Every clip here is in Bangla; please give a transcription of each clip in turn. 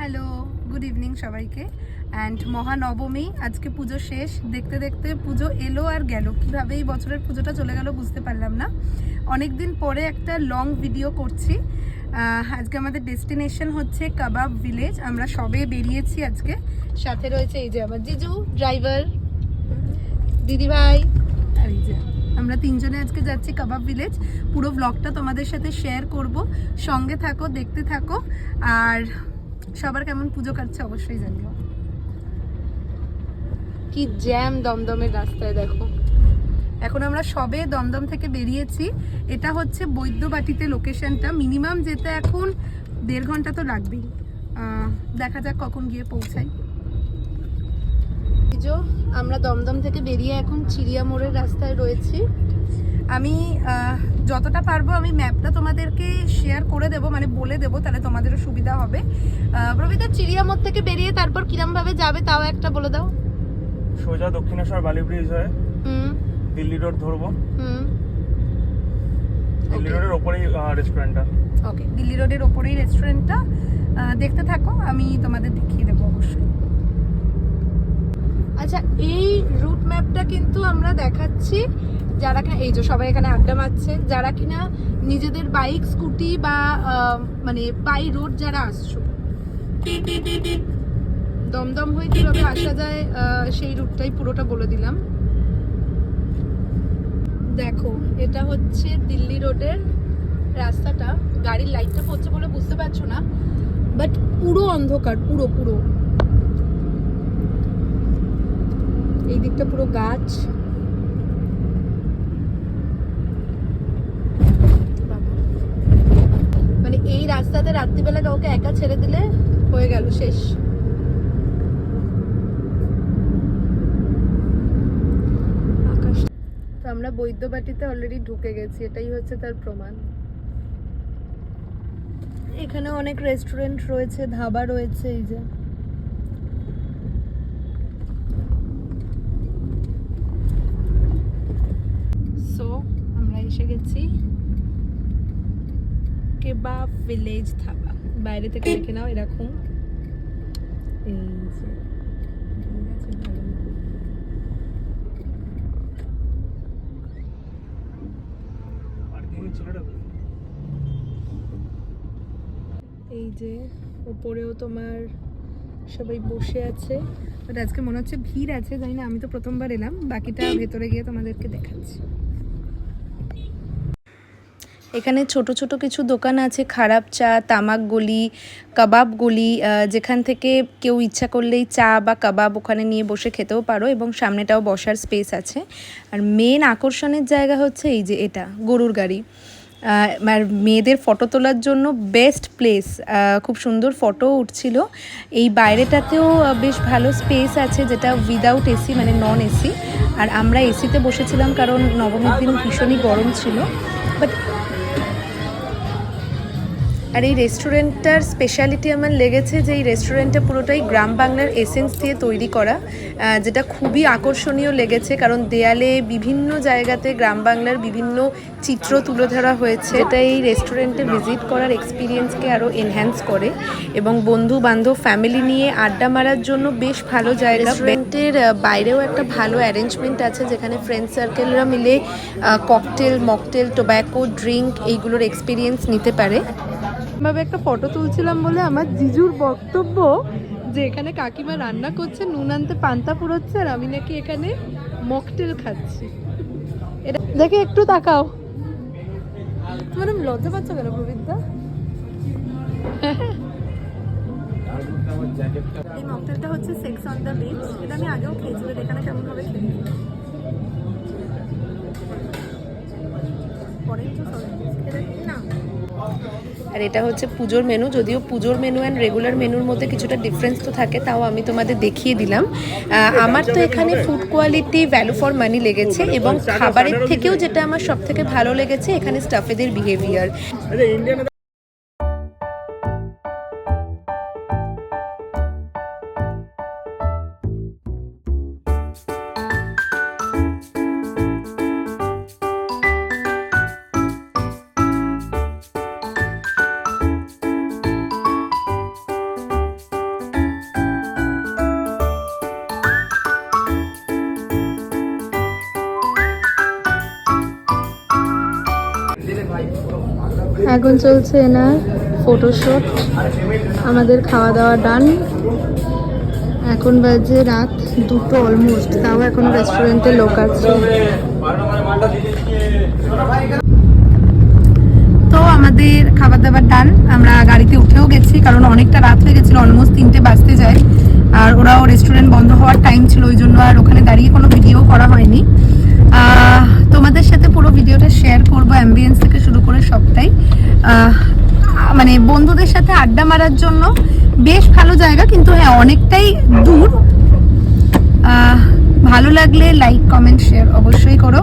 হ্যালো, গুড ইভিনিং সবাইকে। অ্যান্ড মহানবমী, আজকে পুজো শেষ। দেখতে দেখতে পুজো এলো আর গেল, কীভাবে এই বছরের পুজোটা চলে গেল বুঝতে পারলাম না। অনেক দিন পরে একটা লং ভিডিও করছি। আজকে আমাদের ডেস্টিনেশন হচ্ছে কাবাব ভিলেজ। আমরা সবে বেরিয়েছি আজকে। সাথে রয়েছে এই যে আমার জিজু ড্রাইভার, দিদিভাই, আর এই যে আমরা তিনজনে আজকে যাচ্ছি কাবাব ভিলেজ। পুরো ব্লগটা তোমাদের সাথে শেয়ার করব, সঙ্গে থাকো, দেখতে থাকো। আর সবার কেমন পুজো কাটছে অবশ্যই জানিও। কি জ্যাম দমদমের রাস্তায় দেখো। এখন আমরা সবে দমদম থেকে বেরিয়েছি। এটা হচ্ছে বৈদ্যবাটিতে লোকেশনটা। মিনিমাম যেতে এখন 1.5 ঘন্টা তো লাগবেই। দেখা যাক কখন গিয়ে পৌঁছাই। আমরা দমদম থেকে বেরিয়ে এখন চিড়িয়া মোড়ের রাস্তায় রয়েছি। আমি যতটা পারবো আমি ম্যাপটা তোমাদেরকে শেয়ার করে দেবো, মানে বলে দেবো, তাহলে তোমাদেরও সুবিধা হবে। প্রবিতা, চিড়িয়া মোড় থেকে বেরিয়ে তারপর কিরম ভাবে যাবে তাও একটা বলে দাও। সোজা দক্ষিণেশ্বর বালি ব্রিজ হয়ে দিল্লি রোড ধরবো। দিল্লি রোডের ওপরেই রেস্টুরেন্টটা। ওকে, দিল্লি রোডের ওপরেই রেস্টুরেন্টটা। দেখতে থাকো, আমি তোমাদের দেখিয়ে দেবো অবশ্যই। আচ্ছা, এই রুট ম্যাপটা কিন্তু আমরা দেখাচ্ছি যারা কিনা, এই যে সবাই এখানে আড্ডা মারছে, যারা কিনা নিজেদের বাইক স্কুটি বা মানে বাই রোড যারা আসছো, দমদম হয়ে কিভাবে আসা যায় সেই রুটটাই পুরোটা বলে দিলাম। দেখো, এটা হচ্ছে দিল্লি রোডের রাস্তাটা। গাড়ির লাইটটা পড়ছে বলে বুঝতে পারছো না, বাট পুরো অন্ধকার, পুরো পুরো এই দিকটা পুরো গাছ। মানে এই রাস্তাতে রাত্রিবেলা কাউকে একা ছেড়ে দিলে হয়ে গেল, শেষ। আকাশ। তো আমরা বৈদ্যবাটিতে অলরেডি ঢুকে গেছি, এটাই হচ্ছে তার প্রমাণ। এখানে অনেক রেস্টুরেন্ট রয়েছে, ধাবা রয়েছে। এই যে আমরা এসে গেছি কেবাব ভিলেজ ধাবা। বাইরে থেকে দেখে নাও এরকম। এই যে এই যে উপরেও তোমার সবাই বসে আছে, বাট আজকে মনে হচ্ছে ভিড় আছে, জানি না, আমি তো প্রথমবার এলাম। বাকিটা ভেতরে গিয়ে তোমাদেরকে দেখাচ্ছি। এখানে ছোট ছোট কিছু দোকান আছে, খারাপ চা, তামাক গলি, কাবাব গলি, যেখান থেকে কেউ ইচ্ছা করলেই চা বা কাবাব ওখানে নিয়ে বসে খেতেও পারো, এবং সামনেটাও বসার স্পেস আছে। আর মেন আকর্ষণের জায়গা হচ্ছে এই যে এটা গরুর গাড়ি। আর মেয়েদের ফটো তোলার জন্য বেস্ট প্লেস। খুব সুন্দর ফটো উঠছিল। এই বাইরেটাতেও বেশ ভালো স্পেস আছে, যেটা উইদাউট এসি, মানে নন এসি। আর আমরা এসিতে বসেছিলাম কারণ নবমীর দিন ভীষণই গরম ছিল। বাট আর এই রেস্টুরেন্টটার স্পেশালিটি আমার লেগেছে যে এই রেস্টুরেন্টটা পুরোটাই গ্রাম বাংলার এসেন্স দিয়ে তৈরি করা, যেটা খুবই আকর্ষণীয় লেগেছে। কারণ দেয়ালে বিভিন্ন জায়গাতে গ্রাম বাংলার বিভিন্ন চিত্র তুলে ধরা হয়েছে, এটা এই রেস্টুরেন্টে ভিজিট করার এক্সপিরিয়েন্সকে আরও এনহ্যান্স করে। এবং বন্ধু বান্ধব ফ্যামিলি নিয়ে আড্ডা মারার জন্য বেশ ভালো জায়গা। রেস্টুরেন্টের বাইরেও একটা ভালো অ্যারেঞ্জমেন্ট আছে, যেখানে ফ্রেন্ড সার্কেলরা মিলে ককটেল, মকটেল, টোব্যাকো, ড্রিঙ্ক এইগুলোর এক্সপিরিয়েন্স নিতে পারে। ভাবে একটা ফটো তুলছিলাম বলে আমার জিজুর বক্তব্য যে এখানে কাকিমা রান্না করছে, নুন আনতে পান্তা পুরোচ্ছে, আর আমি নাকি এখানে মকটেল খাচ্ছি। এটা দেখে একটু তাকাও। তোমার লজ্জা পাচ্ছ কেন প্রবীরদা? এই মকটেলটা হচ্ছে সেক্স অন দ্য বিচ। এটা আমি আগেও খেয়েছি, এখানে কেমন ভাবে খেলি না। আর এটা হচ্ছে পুজোর মেনু। যদিও পুজোর মেনু অ্যান্ড রেগুলার মেনুর মধ্যে কিছুটা ডিফারেন্স তো থাকে, তাও আমি তোমাদের দেখিয়ে দিলাম। আমার তো এখানে food quality value for money লেগেছে, এবং খাবারের থেকেও যেটা আমার সব থেকে ভালো লেগেছে এখানে স্টাফেদের বিহেভিয়ার। এখন চলছে না ফটোশুট, আমাদের খাওয়া দাওয়া ডান। এখন বাজে রাত 2টো অলমোস্ট, তাও এখনো রেস্টুরেন্টে লোক আছে। তো আমাদের খাবার দাবার ডান, আমরা গাড়িতে উঠেও গেছি কারণ অনেকটা রাত হয়ে গেছিলো, অলমোস্ট 3টে বাজতে যায়। আর ওরাও রেস্টুরেন্ট বন্ধ হওয়ার টাইম ছিল, ওই জন্য আর ওখানে দাঁড়িয়ে কোনো ভিডিও করা হয়নি। তোমাদের সাথে পুরো ভিডিওটা শেয়ার করবো, অ্যাম্বিয়েন্স থেকে শুরু করে সবটাই। মানে বন্ধুদের সাথে আড্ডা মারার জন্য বেশ ভালো জায়গা, কিন্তু হ্যাঁ অনেকটাই দূর। ভালো লাগলে লাইক কমেন্ট শেয়ার অবশ্যই করো।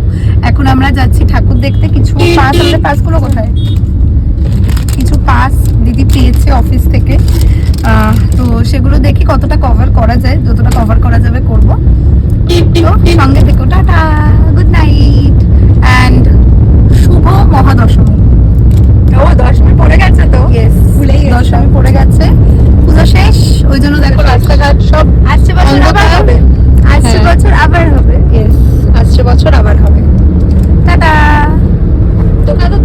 এখন আমরা যাচ্ছি ঠাকুর দেখতে। কিছু পাস, আমাদের পাসগুলো কোথায়? কিছু পাস দিদি পেয়েছে অফিস থেকে, তো সেগুলো দেখি কতটা কভার করা যায়, যতটা কভার করা যাবে করবো। তো সঙ্গে